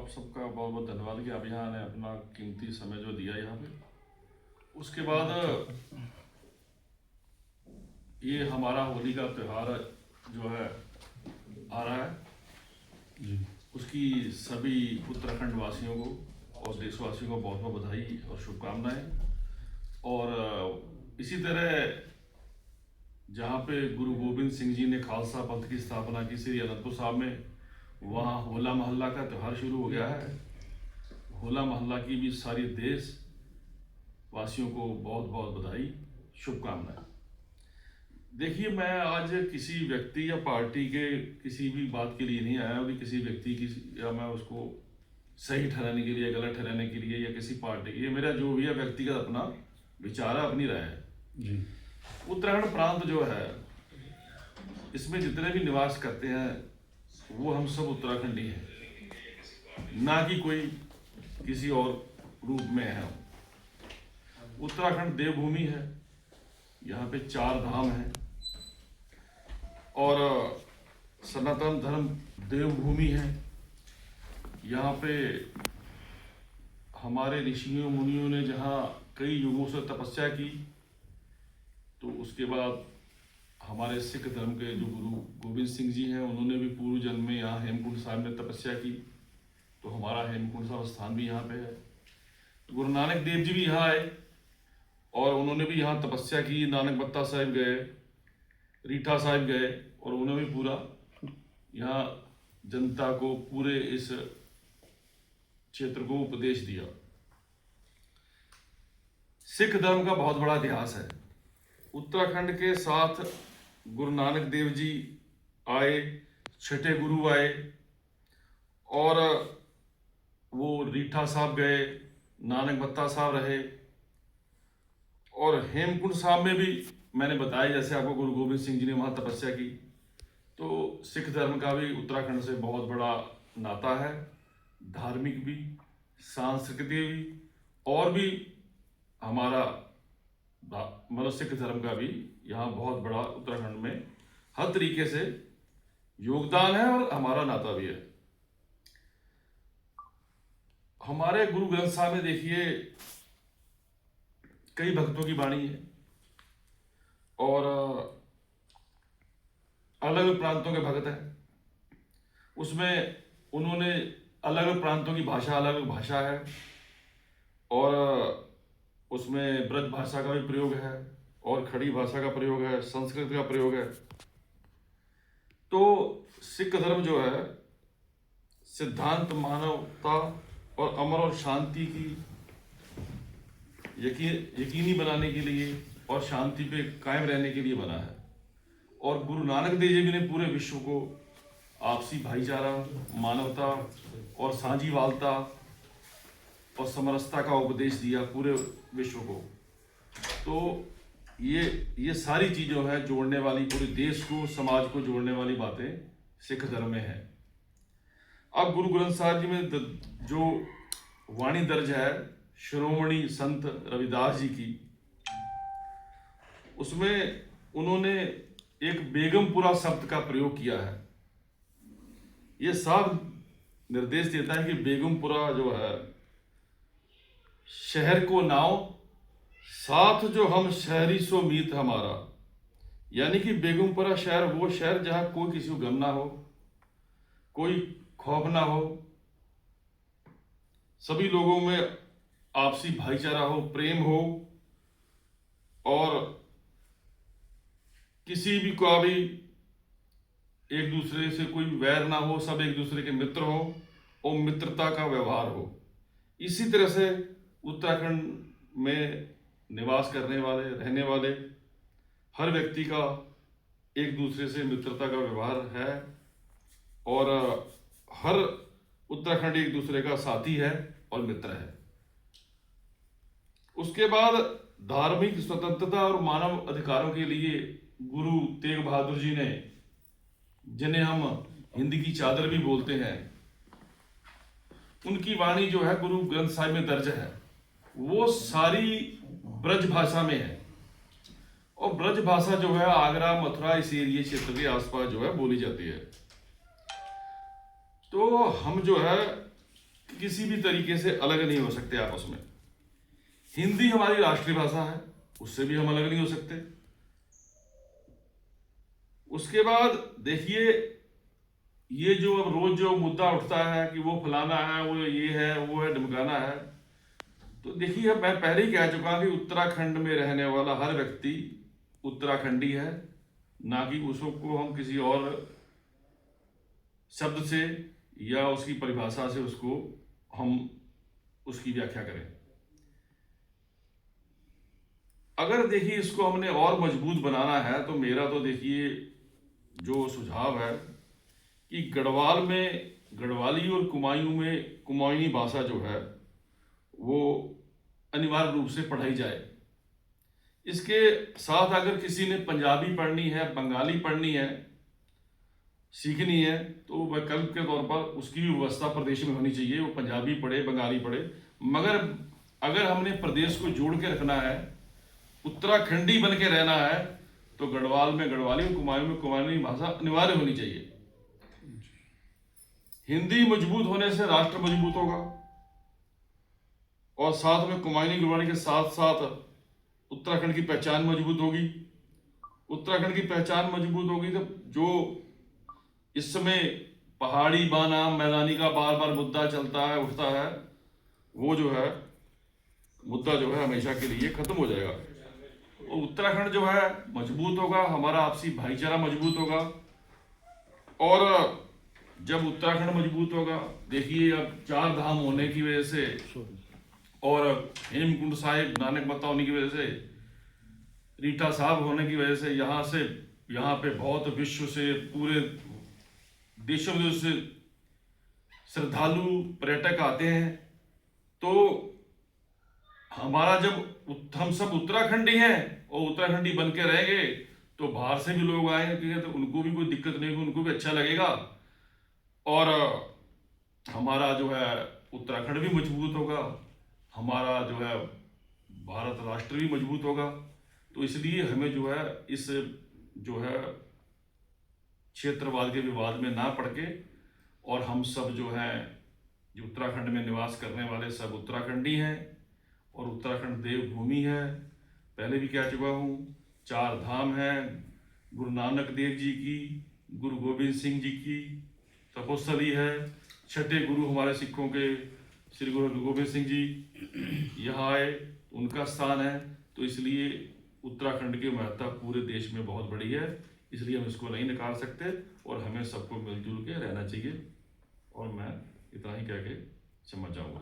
सबका बहुत बहुत धन्यवाद कि आप यहाँ ने अपना कीमती समय जो दिया यहाँ पे। उसके बाद ये हमारा होली का त्यौहार जो है आ रहा है जी। उसकी सभी उत्तराखंड वासियों को और देशवासियों को बहुत बहुत बधाई और शुभकामनाएं। और इसी तरह जहाँ पे गुरु गोविंद सिंह जी ने खालसा पंथ की स्थापना की श्री अनंतपुर साहब में, वहाँ होला मोहल्ला का त्यौहार शुरू हो गया है। होला मोहल्ला की भी सारी देश वासियों को बहुत बहुत बधाई शुभकामनाएं। देखिए, मैं आज किसी व्यक्ति या पार्टी के किसी भी बात के लिए नहीं आया हूँ कि किसी व्यक्ति की या मैं उसको सही ठहराने के लिए, गलत ठहराने के लिए, या किसी पार्टी के लिए। मेरा जो भी है व्यक्तिगत अपना विचार है, अपनी राय है जी। उत्तराखंड प्रांत जो है, इसमें जितने भी निवास करते हैं वो हम सब उत्तराखंडी हैं, ना कि कोई किसी और रूप में है। उत्तराखंड देवभूमि है, यहाँ पे 4 धाम हैं और सनातन धर्म देवभूमि है। यहाँ पे हमारे ऋषियों मुनियों ने जहाँ कई युगों से तपस्या की, तो उसके बाद हमारे सिख धर्म के जो गुरु गोविंद सिंह जी हैं, उन्होंने भी पूर्व जन्म में यहाँ हेमकुंड साहिब में तपस्या की, तो हमारा हेमकुंड साहिब स्थान भी यहाँ पे है। तो गुरु नानक देव जी भी यहाँ आए और उन्होंने भी यहाँ तपस्या की। नानक बत्ता साहिब गए, रीठा साहिब गए और उन्होंने भी पूरा यहाँ जनता को, पूरे इस क्षेत्र को उपदेश दिया। सिख धर्म का बहुत बड़ा इतिहास है। उत्तराखंड के साथ गुरु नानक देव जी आए, छठे गुरु आए और वो रीठा साहब गए, नानक बत्ता साहब रहे। और हेमकुंड साहब में भी मैंने बताया जैसे आपको, गुरु गोविंद सिंह जी ने वहाँ तपस्या की। तो सिख धर्म का भी उत्तराखंड से बहुत बड़ा नाता है, धार्मिक भी, सांस्कृतिक भी, और भी हमारा मतलब सिख धर्म का भी यहाँ बहुत बड़ा उत्तराखंड में हर तरीके से योगदान है और हमारा नाता भी है। हमारे गुरु ग्रंथ साहब में देखिए कई भक्तों की वाणी है और अलग अलग प्रांतों के भक्त हैं। उसमें उन्होंने अलग अलग प्रांतों की भाषा, अलग अलग भाषा है और उसमें ब्रज भाषा का भी प्रयोग है और खड़ी भाषा का प्रयोग है, संस्कृत का प्रयोग है। तो सिख धर्म जो है सिद्धांत मानवता और अमर और शांति की यकीनी बनाने के लिए और शांति पे कायम रहने के लिए बना है। और गुरु नानक देव जी ने पूरे विश्व को आपसी भाईचारा, मानवता और साझीवालता और समरसता का उपदेश दिया पूरे विश्व को। तो ये सारी चीज़ों है जोड़ने वाली, पूरे देश को, समाज को जोड़ने वाली बातें सिख धर्म में है। अब गुरु ग्रंथ साहिब जी में जो वाणी दर्ज है शिरोमणि संत रविदास जी की, उसमें उन्होंने एक बेगमपुरा शब्द का प्रयोग किया है। ये साफ निर्देश देता है कि बेगमपुरा जो है शहर को नाव, साथ जो हम शहरी सो मीत हमारा। यानी कि बेगमपुरा शहर वो शहर जहां कोई किसी को गम ना हो, कोई खौफ ना हो, सभी लोगों में आपसी भाईचारा हो, प्रेम हो और किसी भी का भी एक दूसरे से कोई वैर ना हो, सब एक दूसरे के मित्र हो और मित्रता का व्यवहार हो। इसी तरह से उत्तराखंड में निवास करने वाले, रहने वाले हर व्यक्ति का एक दूसरे से मित्रता का व्यवहार है और हर उत्तराखंडी एक दूसरे का साथी है और मित्र है। उसके बाद धार्मिक स्वतंत्रता और मानव अधिकारों के लिए गुरु तेग बहादुर जी ने, जिन्हें हम हिंदी की चादर भी बोलते हैं, उनकी वाणी जो है गुरु ग्रंथ साहिब में दर्ज है, वो सारी ब्रज भाषा में है। और ब्रज भाषा जो है आगरा, मथुरा, इस एरिया क्षेत्र के आसपास जो है बोली जाती है। तो हम जो है किसी भी तरीके से अलग नहीं हो सकते आपस में। हिंदी हमारी राष्ट्रीय भाषा है, उससे भी हम अलग नहीं हो सकते। उसके बाद देखिए, ये जो अब रोज जो मुद्दा उठता है कि वो फलाना है, वो ये है, वो है, ढमकाना है, तो देखिए मैं पहले ही कह चुका कि उत्तराखंड में रहने वाला हर व्यक्ति उत्तराखंडी है, ना कि उसको हम किसी और शब्द से या उसकी परिभाषा से उसको हम उसकी व्याख्या करें। अगर देखिए इसको हमने और मजबूत बनाना है तो मेरा तो देखिए जो सुझाव है कि गढ़वाल में गढ़वाली और कुमायूं में कुमायूनी भाषा जो है वो अनिवार्य रूप से पढ़ाई जाए। इसके साथ अगर किसी ने पंजाबी पढ़नी है, बंगाली पढ़नी है, सीखनी है, तो वैकल्पिक के तौर पर उसकी भी व्यवस्था प्रदेश में होनी चाहिए, वो पंजाबी पढ़े, बंगाली पढ़े। मगर अगर हमने प्रदेश को जोड़ के रखना है, उत्तराखंडी बन के रहना है, तो गढ़वाल में गढ़वाली और कुमायूं में कुमायूनी भाषा अनिवार्य होनी चाहिए। हिंदी मजबूत होने से राष्ट्र मजबूत होगा, और साथ में कुमायूनी गुरबानी के साथ साथ उत्तराखंड की पहचान मजबूत होगी। उत्तराखंड की पहचान मजबूत होगी तो जो इस समय पहाड़ी बनाम मैदानी का बार बार मुद्दा चलता है, उठता है, वो जो है मुद्दा जो है हमेशा के लिए खत्म हो जाएगा। और उत्तराखंड जो है मजबूत होगा, हमारा आपसी भाईचारा मजबूत होगा। और जब उत्तराखंड मजबूत होगा, देखिए अब 4 धाम होने की वजह से और हेमकुंड साहिब नानक मत्ता होने की वजह से, रीठा साहब होने की वजह से यहाँ पे बहुत विश्व से, पूरे देशों विदेश से श्रद्धालु पर्यटक आते हैं। तो हमारा जब हम सब उत्तराखंडी हैं और उत्तराखंडी बन के रहेंगे तो बाहर से भी लोग आएंगे तो उनको भी कोई दिक्कत नहीं होगी, उनको भी अच्छा लगेगा। और हमारा जो है उत्तराखंड भी मजबूत होगा, हमारा जो है भारत राष्ट्र भी मजबूत होगा। तो इसलिए हमें जो है इस जो है क्षेत्रवाद के विवाद में ना पड़ के, और हम सब जो हैं जो उत्तराखंड में निवास करने वाले सब उत्तराखंडी हैं, और उत्तराखंड देवभूमि है, पहले भी कह चुका हूँ। 4 धाम हैं, गुरु नानक देव जी की, गुरु गोविंद सिंह जी की तपोस्थली है, 6ठे गुरु हमारे सिखों के श्री गुरु गोविंद सिंह जी यहाँ आए, उनका स्थान है। तो इसलिए उत्तराखंड की महत्ता पूरे देश में बहुत बड़ी है, इसलिए हम इसको नहीं नकार सकते और हमें सबको मिलजुल के रहना चाहिए। और मैं इतना ही कह के समझ जाऊँगा।